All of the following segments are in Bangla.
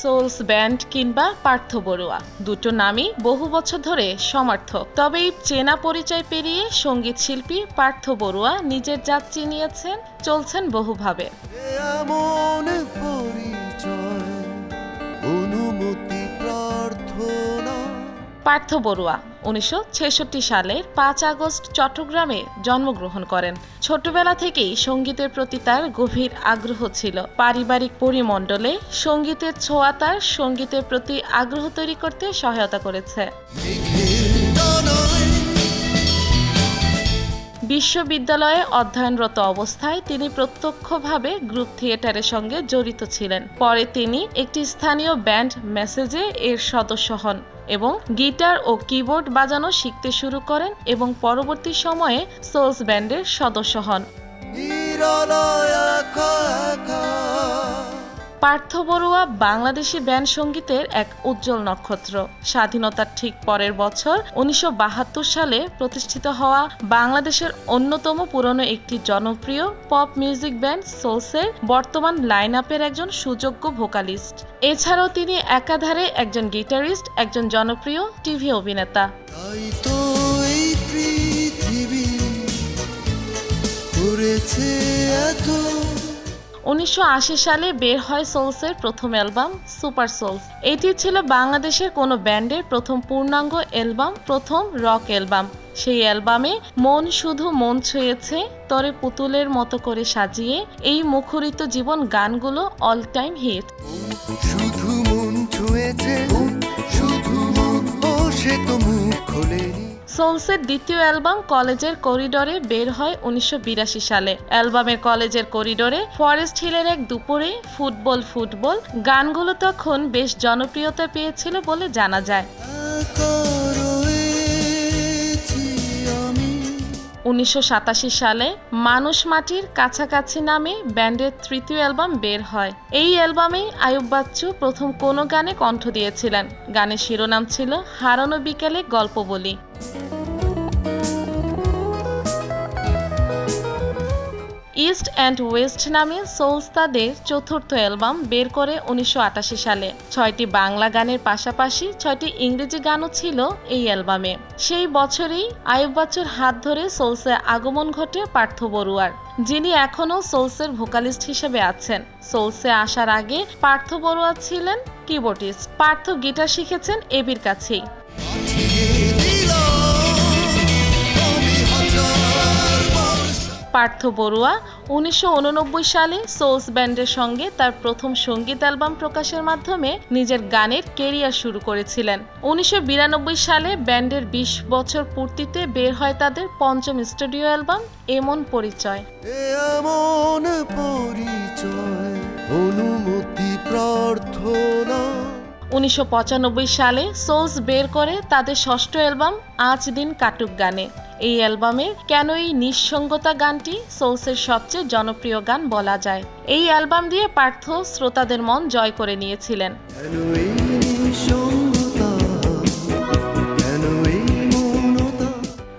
সোলস ব্যান্ড কিংবা পার্থ বড়ুয়া, দুটো নামই বহু বছর ধরে সমার্থক। তবে এই চেনা পরিচয় পেরিয়ে সঙ্গীত শিল্পী পার্থ বড়ুয়া নিজের জাত চিনিয়েছেন, চলছেন বহুভাবে। পার্থ বড়ুয়া 1966 সালের 5 আগস্ট চট্টগ্রামে জন্মগ্রহণ করেন। ছোটবেলা থেকেই সঙ্গীতের প্রতি তার গভীর আগ্রহ ছিল। পারিবারিক পরিমণ্ডলে সঙ্গীতের ছোঁয়া তার সঙ্গীতের প্রতি আগ্রহ তৈরি করতে সহায়তা করেছে। বিশ্ববিদ্যালয়ে অধ্যয়নরত অবস্থায় তিনি প্রত্যক্ষভাবে গ্রুপ থিয়েটারের সঙ্গে জড়িত ছিলেন। পরে তিনি একটি স্থানীয় ব্যান্ড মেসেজে এর সদস্য হন এবং গিটার ও কিবোর্ড বাজানো শিখতে শুরু করেন এবং পরবর্তী সময়ে সোলস ব্যান্ডের সদস্য হন। পার্থ বড়ুয়া বাংলাদেশি ব্যান্ড সঙ্গীতের এক উজ্জ্বল নক্ষত্র। স্বাধীনতার ঠিক পরের বছর 1972 সালে প্রতিষ্ঠিত হওয়া বাংলাদেশের অন্যতম পুরনো একটি জনপ্রিয় পপ মিউজিক ব্যান্ড সোলসের বর্তমান লাইন আপের একজন সুযোগ্য ভোকালিস্ট। এছাড়াও তিনি একাধারে একজন গিটারিস্ট, একজন জনপ্রিয় টিভি অভিনেতা। 1980 সালে বের হয় সোলসের প্রথম অ্যালবাম সুপার সোলস। এটি ছিল বাংলাদেশের কোনো ব্যান্ডের প্রথম পূর্ণাঙ্গ অ্যালবাম, প্রথম রক অ্যালবাম। সেই অ্যালবামে মন শুধু মন ছুঁয়েছে, তরে পুতুলের মতো করে সাজিয়ে, এই মুখরিত জীবন গানগুলো অল টাইম হিট। শুধু মন ছুঁয়েছে, শুধু মন, ও সে তো মুখ খোলেনি। সোলসের দ্বিতীয় অ্যালবাম কলেজের করিডোরে বের হয় 1982 সালে। অ্যালবামের কলেজের করিডোরে, ফরেস্ট হিলের এক দুপুরে, ফুটবল ফুটবল গানগুলো তখন বেশ জনপ্রিয়তা পেয়েছিল বলে জানা যায়। 1987 সালে মানুষ মাটির কাছাকাছি নামে ব্যান্ডের তৃতীয় অ্যালবাম বের হয়। এই অ্যালবামে আয়ুব বাচ্চু প্রথম কোনো গানে কণ্ঠ দিয়েছিলেন। গানের শিরোনাম ছিল হারানো বিকেলে গল্প বলি। ইস্ট অ্যান্ড ওয়েস্ট নামে সোলস তাদের চতুর্থ অ্যালবাম বের করে 1988 সালে। 6টি বাংলা গানের পাশাপাশি 6টি ইংরেজি গানও ছিল এই অ্যালবামে। সেই বছরেই আয়ুব বাচ্চুর হাত ধরে সোলসে আগমন ঘটে পার্থ বড়ুয়ার, যিনি এখনও সোলসের ভোকালিস্ট হিসেবে আছেন। সোলসে আসার আগে পার্থ বড়ুয়া ছিলেন কিবোর্ডিস্ট। পার্থ গিটার শিখেছেন এবির কাছেই। পার্থ বড়ুয়া 1989 সালে সোলস ব্যান্ডের সঙ্গে তার প্রথম সঙ্গীত অ্যালবাম প্রকাশের মাধ্যমে নিজের গানের কেরিয়ার শুরু করেছিলেন। 1992 সালে ব্যান্ডের 20 বছর পূর্তিতে বের হয় তাদের পঞ্চম স্টুডিও অ্যালবাম এমন পরিচয়। 1995 সালে সোলস বের করে তাদের ষষ্ঠ অ্যালবাম আজ দিন কাটুক গানে। এই অ্যালবামের কেন এই নিঃসঙ্গতা গানটি সোলসের সবচেয়ে জনপ্রিয় গান বলা যায়। এই অ্যালবাম দিয়ে পার্থ শ্রোতাদের মন জয় করে নিয়েছিলেন।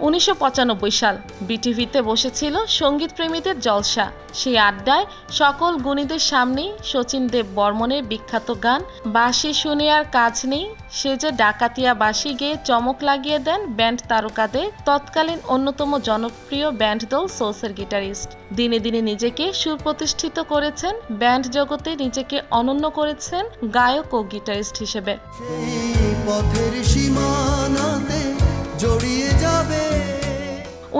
1995 সাল বিটিভিতে বসেছিল সঙ্গীত প্রেমীদের জলসা। সেই আড্ডায় সকল গুণীদের সামনেই শচীন দেব বর্মনের বিখ্যাত গান বাঁশি শুনে আর কাজ নেই, সে যে ডাকাতিয়া বাঁশি গেয়ে চমক লাগিয়ে দেন ব্যান্ড তারকাদের তৎকালীন অন্যতম জনপ্রিয় ব্যান্ড দল সোলসের গিটারিস্ট। দিনে দিনে নিজেকে সুপ্রতিষ্ঠিত করেছেন, ব্যান্ড জগতে নিজেকে অনন্য করেছেন গায়ক ও গিটারিস্ট হিসেবে।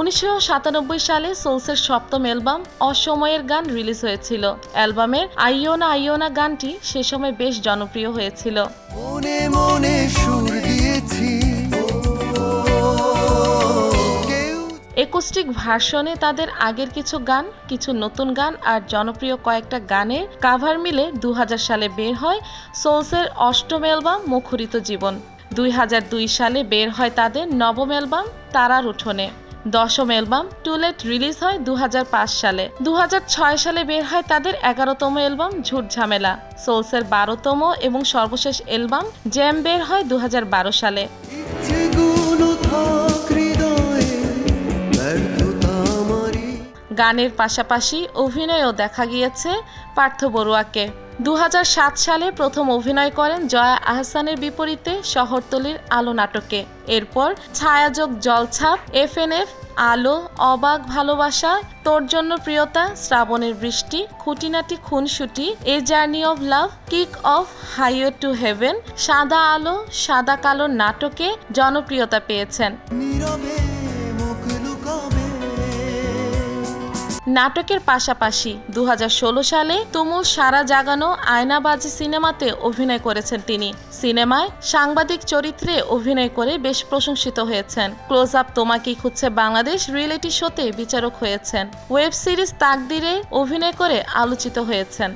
1997 সালে সোলসের সপ্তম অ্যালবাম অসময়ের গান রিলিজ হয়েছিল। অ্যালবামের আইয়োনা আইয়োনা গানটি সে সময় বেশ জনপ্রিয় হয়েছিল। মনে মনে সুর দিয়েছি, একুস্টিক ভার্সনে তাদের আগের কিছু গান, কিছু নতুন গান আর জনপ্রিয় কয়েকটা গানের কাভার মিলে 2000 সালে বের হয় সোলসের অষ্টম অ্যালবাম মুখরিত জীবন। 2002 সালে বের হয় তাদের নবম অ্যালবাম তারার উঠোনে। দশম অ্যালবাম টুলেট রিলিজ হয় 2005 সালে। 2006 সালে বের হয় তাদের 11তম অ্যালবাম ঝুট ঝামেলা। সোলসের 12তম এবং সর্বশেষ অ্যালবাম জ্যাম বের হয় 2012 সালে। গানের পাশাপাশি অভিনয়েও দেখা গিয়েছে পার্থ বড়ুয়াকে। 2007 সালে প্রথম অভিনয় করেন জয়া আহসানের বিপরীতে শহরতলির আলো নাটকে। এরপর ছায়াযোগ জলছাপ, FNF, আলো, অবাক ভালোবাসা, তোর জন্য প্রিয়তা, শ্রাবণের বৃষ্টি, খুঁটিনাটি খুনসুটি, a journey of love, kick off, highway to heaven, সাদা আলো, সাদা কালো নাটকে জনপ্রিয়তা পেয়েছেন। নাটকের পাশাপাশি 2016 সালে তুমুল সারা জাগানো আয়নাবাজি সিনেমাতে অভিনয় করেছেন তিনি। সিনেমায় সাংবাদিক চরিত্রে অভিনয় করে বেশ প্রশংসিত হয়েছেন। ক্লোজ আপ তোমাকেই খুঁজছে বাংলাদেশ রিয়েলিটি শোতে বিচারক হয়েছেন। ওয়েব সিরিজ তাকদিরে অভিনয় করে আলোচিত হয়েছেন।